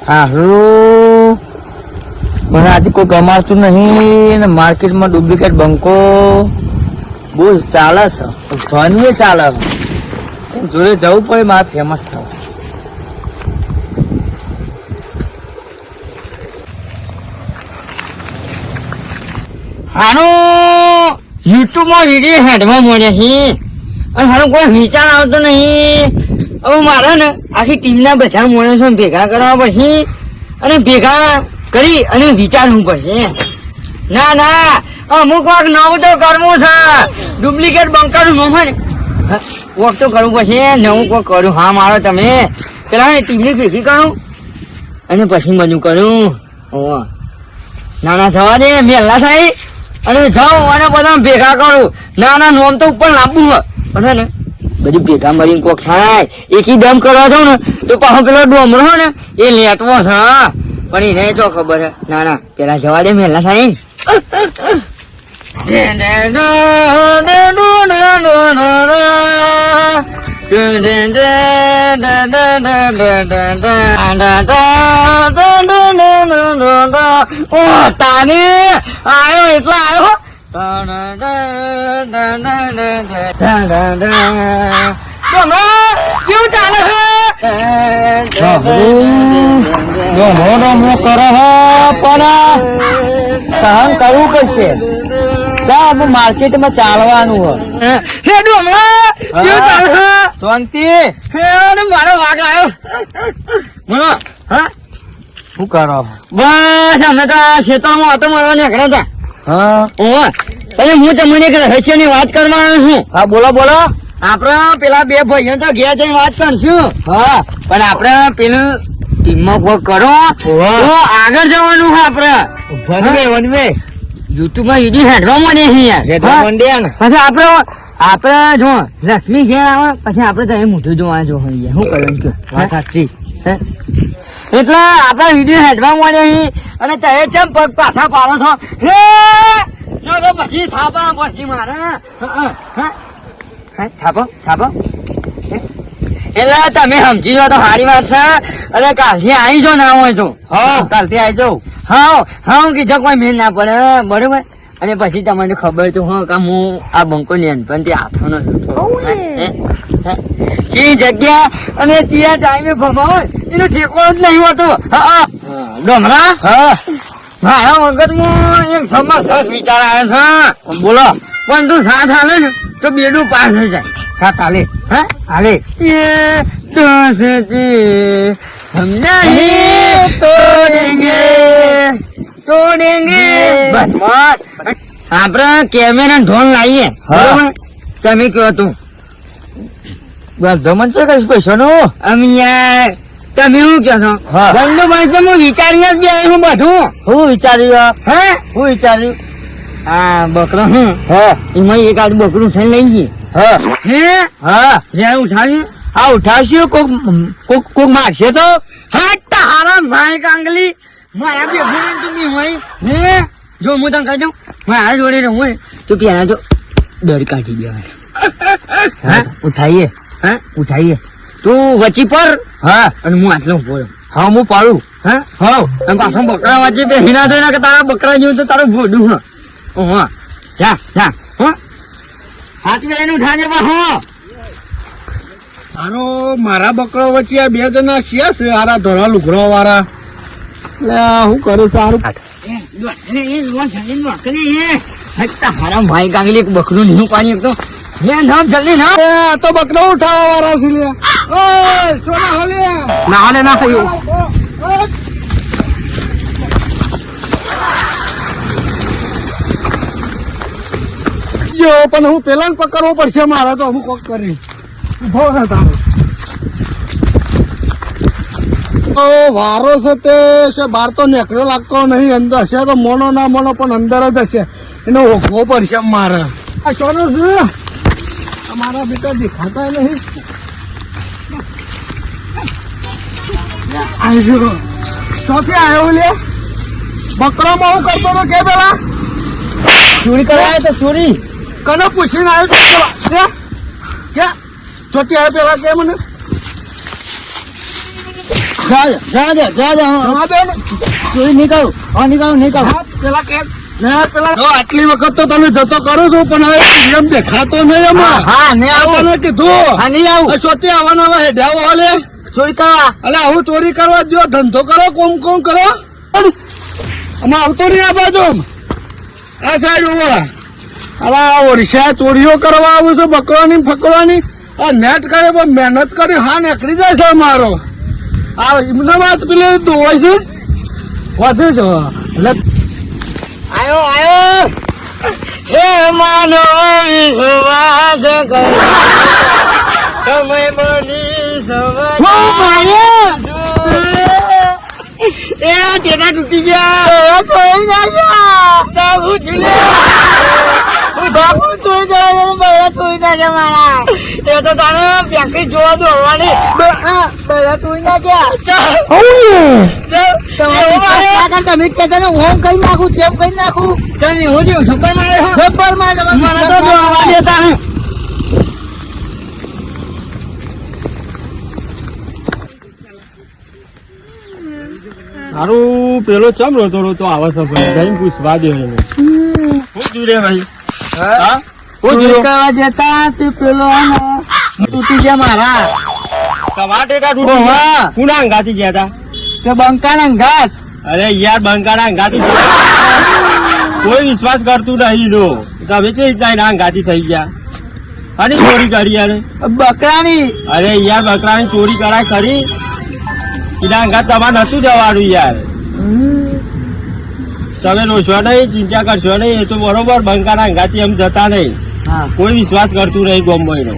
હારું મને આજે કોઈ ગમાતું નહીં ને માર્કેટમાં ડુપ્લિકેટ બંકો બહુ ચાલે છે, ધનવે ચાલે જોડે જવું પડે મારે ફેમસ થવું. હારું યુટ્યુબમાં વિડીયો હેડમાં મળ્યા છે અને હારું કોઈ વિચાર આવતો નહીં. હવે મારે ને આખી ટીમના બધા માણસો ભેગા કરવા પડશે અને ભેગા કરી અને વિચારવું પડશે. ના ના અમુક વખત નવું તો કરવું છે. ડુપ્લિકેટ બંકરનું નામ હોય ને વખત તો કરવું પડશે. નવું કોઈ કરું. હા મારો તમે પેલા ટીમની ભેગી કરું અને પછી બધું કરું. ના ના થવા દે મેલા થાય અને જાઉં અને બધા ભેગા કરું. ના ના નોમ તો ઉપર લાવવું હોય પણ ને બધું ભેગા મળીને કોક થાય. એકી દમ કરવા જાઉં ને તો પાછો પેલો ડોમરો હોય ને એ લેટવો છે પણ એને જો ખબર હે. ના ના પેલા જવા દે મેલા થાય. તાની આવ્યો એટલા આવ્યો. શું ચાલે છે? કરે પણ સહન કરવું પડશે. માર્કેટમાં ચાલવાનું હોય. હે ડોમરા શું ચાલે છે? શાંતિ. મારો વાઘ આવ્યો. બોલો હા શું કરો? બસ અમે તો ખેતરમાં ઓટો મારવા નીકળ્યા હતા. હા અને હું તમને એક રહસ્યની વાત કરવા આવ્યો છું. હા બોલો બોલો. આપડે પેલા બે ભાઈઓ તો ઘેર જઈને વાત કરશું. હા પણ આપડે પેલું ટીમમાં કોઈ કરો તો આગળ જવાનું છે. આપડે વનવે યુટ્યુબમાં વિડીયો હેડવા મળે છે યાર. પછી આપડે જો લક્ષ્મી ઘેર આવે પછી આપડે તો એ મોઢું જોવા જો શું કરવાનું કે સાચી. એટલે આપડા વિડીયો હેડવા મળે છે અને તમે ચમ પગ પાછા પાડો છો હે તો પછી થાપા પછી મારે થાપો થાપો. એટલે તમે સમજી લો તો સારી વાત છે. અને કાલથી આવી જો ના હોય તો હા કાલથી આવી જાઉં. હા હા હું કીધું કોઈ મેલ ના પડે બરોબર. અને પછી તમને ખબર તો હા કે હું આ બંકો નાનપણથી હાથોનો છું. ચી જગ્યા અને ચિયા ટાઈમે ભમાવો એનો ઠેકોણો જ નહીં હોતો. હા ડોમરા હા મારા વખતમાં એક જબરજસ્ત વિચાર આવ્યો છે. બોલો. પણ તું સાથ હાલે ને તો બેડું પાસ થઈ જાય. સાત હાલે. હા હાલે. ये दोस्ती हम नहीं तोड़ेंगे બસ આપડે કેમેરા ઢોલ લાવીએ. બરોબર તમે કહો તું જમણ છે કઈ પૈસા નો અમે યાર તમે શું કહો છો? હા. બંધુ બંધ હું વિચારીને જ ગયા હું બધું. હું વિચાર્યું હે હું વિચાર્યું. હા બકરો હું હા એમાં એક આદ બકરું થઈને લઈ જઈએ. હા હે હા જયારે ઉઠાવ્યું આ ઉઠાવશું કોક મારશે તો. હા તારા ભાઈ કાંગલી મારા ભેગું તમે હોય હે જો હું તને કહી દઉં મારા જોડે રહું ને તો પેલા તો દર કાઢી દેવાય. હા ઉઠાઈએ. હા ઉઠાઈએ. તું વચ્ચી પર હા અને હું આટલો ઉભો રહું. હા હું પાડું. હા હા અને પાછો બકરા વચ્ચે બે હિના થઈને કે તારા બકરા જેવું તો તારું ગોડું હા હા જા જા હા હાથ વેલાને ઉઠાજે બા હા આનો મારા બકરો વચ્ચે આ બે જણા છે હારા ધોરા લુગરો વાળા. હું કરું સારું. તારા ભાઈ કાંગલી બકરું નહીં પાણી એક તો જલ્દી ના તો બકરો ઉઠાવવા વાળા છે લે. ઓય સોના હોલે ના હાલે ના થયું. જો પણ હું પેલા પકડવો પડશે મારે તો અમુક કોક કરી ઉભો ને તારે તો વારો છે તે છે બહાર તો નીકળ્યો લાગતો નહીં. અંદર હશે તો મોનો ના મોનો પણ અંદર જ હશે. એને ઓળખવો પડશે મારે. આ સોનો છે મારા બેટા દેખાતા નહીં. આવ્યો ચોથી આવ્યો લે. બકરામાં હું કરતો તો કે પેલા ચોરી કરાય તો ચોરી કને પૂછીને આવ્યો તો કે ચોથી આવ્યો પેલા કે મને જા દે જવા દે ને. ચોરી નહીં કરું નહીં કરું હા, પેલા કે ના પેલા જો આટલી વખત તો તમે જતો કરો છો પણ હવે એમ દેખાતો નહીં એમાં. હા ને આ આવું તને કીધું હા નહીં આવું આ સોતી આવવાના હવે હેડ્યા વાલે ચોરી કરવા અલે આવું ચોરી કરવા દો ધંધો કરો કોમ કરો આમાં આવતો નહીં આ બાજુ આ સાઈડ ઉભા અલા ઓડિશા ચોરીઓ કરવા આવું છું બકરાની ફકવાની આ નેટ કરે પણ મહેનત કરી હા નીકળી જાય છે મારો આ એમને વાત પેલી દોવાય છે વધે છે એટલે આયો હે માનો વિશ્વાસ કરો સમય બની એ તેના તૂટી ગયા કોઈ ના ચાલુ ઝૂલે બાપુ તું બધા તું ના મારા એ તો તને પ્રેક્ટિસ જોવા દો હવાની બધા તું ના ગયા તમે કહેતા ને હું કઈ નાખું તેમ કઈ નાખું ચાલ હું જેવું છપ્પર મારે મને તો જોવા દેતા ને મારું પેલો ચમ રોતો આવે છે ભાઈ જઈને પૂછવા દે એને શું થયું રે ભાઈ હા ચોરી કરવા જતા તે પેલો તૂટી ગયા મારા તમારા ટેકા ઓહો. તૂટી ગયા કુના અંગાથી ગયા તા કે બંકાના ઘાટ અરે યાર બંકાના અંગાથી ગયા. કોઈ વિશ્વાસ કરતું નહીં નો તમે છે રીતના અંગાથી થઈ ગયા અને ચોરી કરી યાર બકરાની અરે યાર બકરાની ચોરી કરાય ખરી એના અંગાત તમારે નતું જવાનું યાર તમે લોચવા નહીં ચિંતા કરશો નહીં એ તો બરોબર બંકાના અંગાથી એમ જતા નહીં હા કોઈ વિશ્વાસ કરતું નહીં ગોમમાં એનો